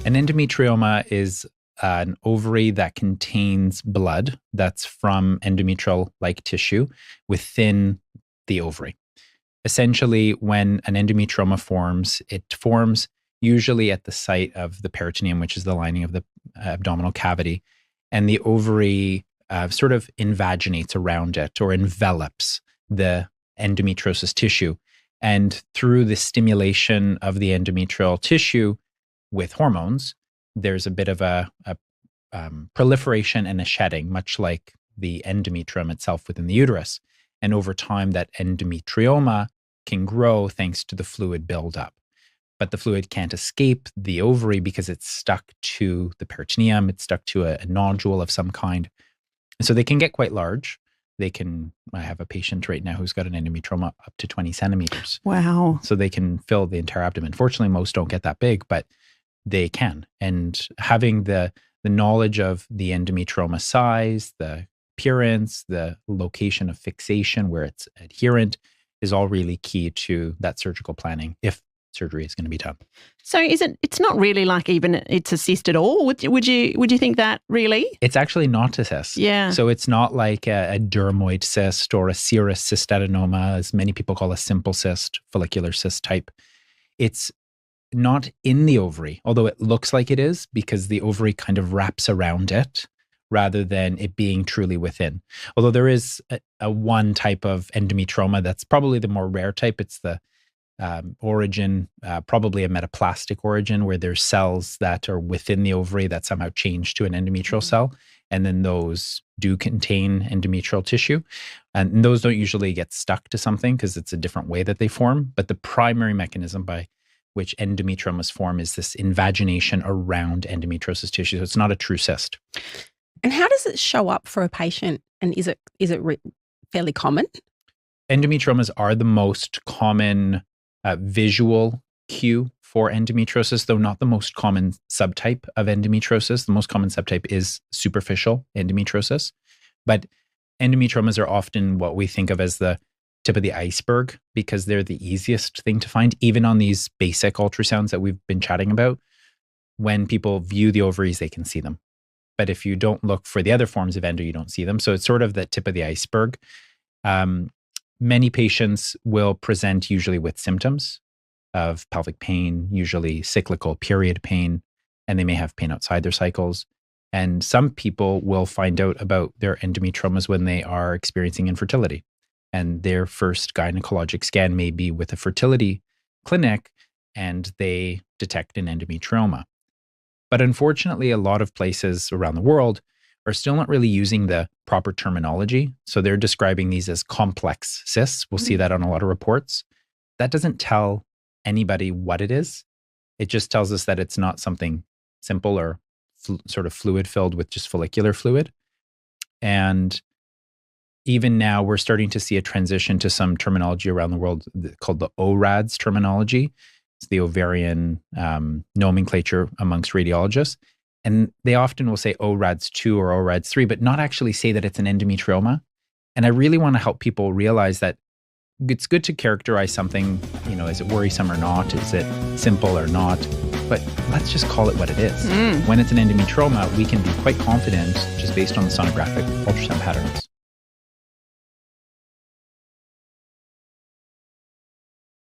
An endometrioma is an ovary that contains blood that's from endometrial-like tissue within the ovary. Essentially, when an endometrioma forms, it forms usually at the site of the peritoneum, which is the lining of the abdominal cavity, and the ovary sort of invaginates around it or envelops the endometriosis tissue. And through the stimulation of the endometrial tissue with hormones, there's a bit of a proliferation and a shedding, much like the endometrium itself within the uterus. And over time, that endometrioma can grow thanks to the fluid buildup. But the fluid can't escape the ovary because it's stuck to the peritoneum, it's stuck to a nodule of some kind. And so they can get quite large. I have a patient right now who's got an endometrioma up to 20 centimeters. Wow. So they can fill the entire abdomen. Fortunately, most don't get that big, but they can. And having the knowledge of the endometrioma size, the appearance, the location of fixation, where it's adherent, is all really key to that surgical planning if surgery is going to be done. So it's not really like even it's a cyst at all? Would you think that really? It's actually not a cyst. Yeah. So it's not like a dermoid cyst or a serous cystadenoma, as many people call a simple cyst, follicular cyst type. It's not in the ovary, although it looks like it is because the ovary kind of wraps around it rather than it being truly within. Although there is a one type of endometrioma that's probably the more rare type. It's the origin, probably a metaplastic origin, where there's cells that are within the ovary that somehow change to an endometrial cell. And then those do contain endometrial tissue. And those don't usually get stuck to something because it's a different way that they form. But the primary mechanism by which endometriomas form is this invagination around endometriosis tissue. So it's not a true cyst. And how does it show up for a patient? And is it fairly common? Endometriomas are the most common visual cue for endometriosis, though not the most common subtype of endometriosis. The most common subtype is superficial endometriosis. But endometriomas are often what we think of as the tip of the iceberg because they're the easiest thing to find, even on these basic ultrasounds that we've been chatting about. When people view the ovaries, they can see them. But if you don't look for the other forms of endo, you don't see them. So it's sort of the tip of the iceberg. Many patients will present usually with symptoms of pelvic pain, usually cyclical period pain, and they may have pain outside their cycles. And some people will find out about their endometriomas when they are experiencing infertility. And their first gynecologic scan may be with a fertility clinic, and they detect an endometrioma. But unfortunately, a lot of places around the world are still not really using the proper terminology. So they're describing these as complex cysts. We'll see that on a lot of reports. That doesn't tell anybody what it is. It just tells us that it's not something simple or sort of fluid filled with just follicular fluid. And even now we're starting to see a transition to some terminology around the world called the ORADS terminology. It's the ovarian nomenclature amongst radiologists. And they often will say ORADS 2 or ORADS 3, but not actually say that it's an endometrioma. And I really want to help people realize that it's good to characterize something, is it worrisome or not? Is it simple or not? But let's just call it what it is. When it's an endometrioma, we can be quite confident just based on the sonographic ultrasound patterns.